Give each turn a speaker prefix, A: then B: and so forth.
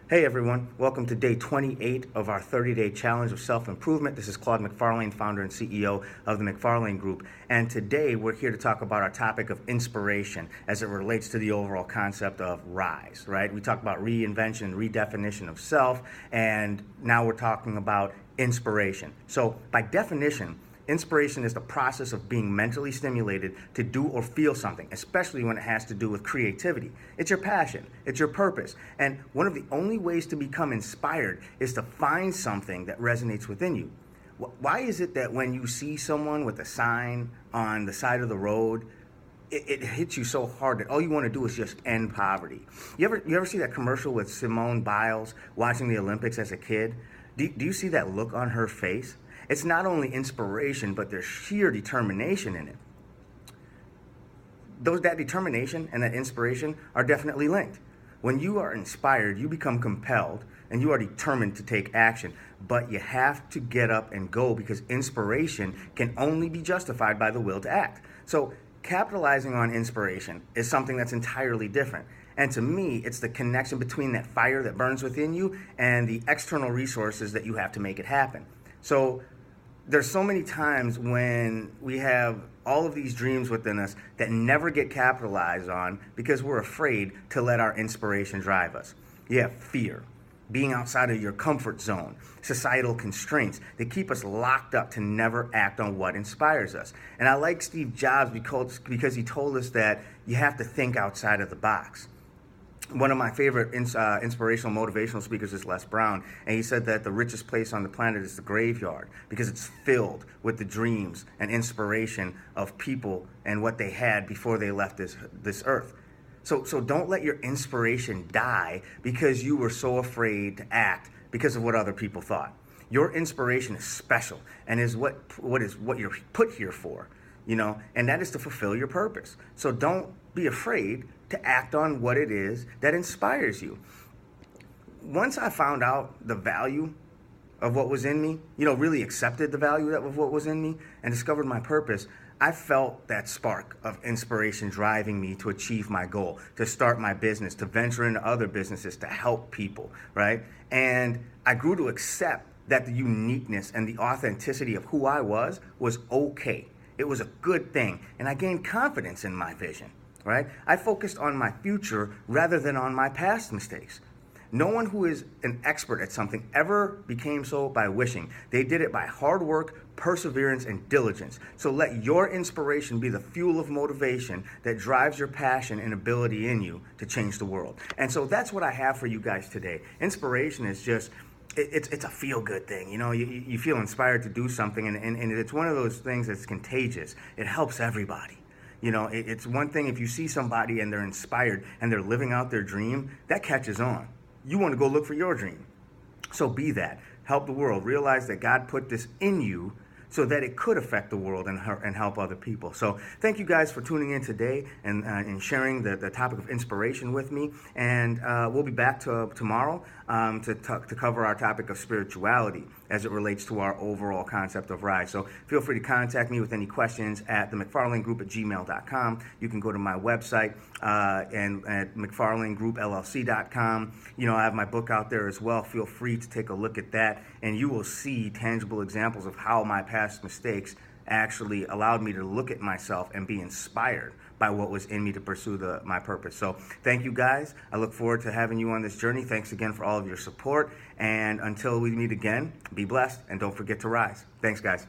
A: Hey everyone, welcome to day 28 of our 30-day challenge of self-improvement. This is Claude McFarlane, founder and CEO of the McFarlane Group. And today we're here to talk about our topic of inspiration as it relates to the overall concept of RiSE, right? We talked about reinvention, redefinition of self, and now we're talking about inspiration. So by definition, inspiration is the process of being mentally stimulated to do or feel something, especially when it has to do with creativity. It's your passion, it's your purpose. And one of the only ways to become inspired is to find something that resonates within you. Why is it that when you see someone with a sign on the side of the road, it hits you so hard that all you want to do is just end poverty? You ever see that commercial with Simone Biles watching the Olympics as a kid? Do you see that look on her face? It's not only inspiration, but there's sheer determination in it. That determination and that inspiration are definitely linked. When you are inspired, you become compelled and you are determined to take action. But you have to get up and go because inspiration can only be justified by the will to act. So capitalizing on inspiration is something that's entirely different. And to me, it's the connection between that fire that burns within you and the external resources that you have to make it happen. So there's so many times when we have all of these dreams within us that never get capitalized on because we're afraid to let our inspiration drive us. You have fear, being outside of your comfort zone, societal constraints that keep us locked up to never act on what inspires us. And I like Steve Jobs because he told us that you have to think outside of the box. One of my favorite inspirational, motivational speakers is Les Brown, and he said that the richest place on the planet is the graveyard because it's filled with the dreams and inspiration of people and what they had before they left this earth. So don't let your inspiration die because you were so afraid to act because of what other people thought. Your inspiration is special and is what you're put here for, and that is to fulfill your purpose. So don't be afraid to act on what it is that inspires you. Once I found out the value of what was in me, really accepted the value of what was in me and discovered my purpose, I felt that spark of inspiration driving me to achieve my goal, to start my business, to venture into other businesses, to help people, right? And I grew to accept that the uniqueness and the authenticity of who I was okay. It was a good thing, and I gained confidence in my vision. Right? I focused on my future rather than on my past mistakes. No one who is an expert at something ever became so by wishing. They did it by hard work, perseverance, and diligence. So let your inspiration be the fuel of motivation that drives your passion and ability in you to change the world. And so that's what I have for you guys today. Inspiration is just, it's a feel-good thing. You feel inspired to do something, and it's one of those things that's contagious. It helps everybody. It's one thing if you see somebody and they're inspired and they're living out their dream, that catches on. You want to go look for your dream. So be that. Help the world. Realize that God put this in you so that it could affect the world and help other people. So thank you guys for tuning in today and sharing the topic of inspiration with me. And we'll be back tomorrow to cover our topic of spirituality as it relates to our overall concept of RiSE. So feel free to contact me with any questions at themcfarlanegroup@gmail.com. You can go to my website and at mcfarlanegroupllc.com. I have my book out there as well. Feel free to take a look at that, and you will see tangible examples of how my past mistakes actually allowed me to look at myself and be inspired by what was in me to pursue my purpose. So thank you guys. I look forward to having you on this journey. Thanks again for all of your support. And until we meet again, be blessed and don't forget to rise. Thanks, guys.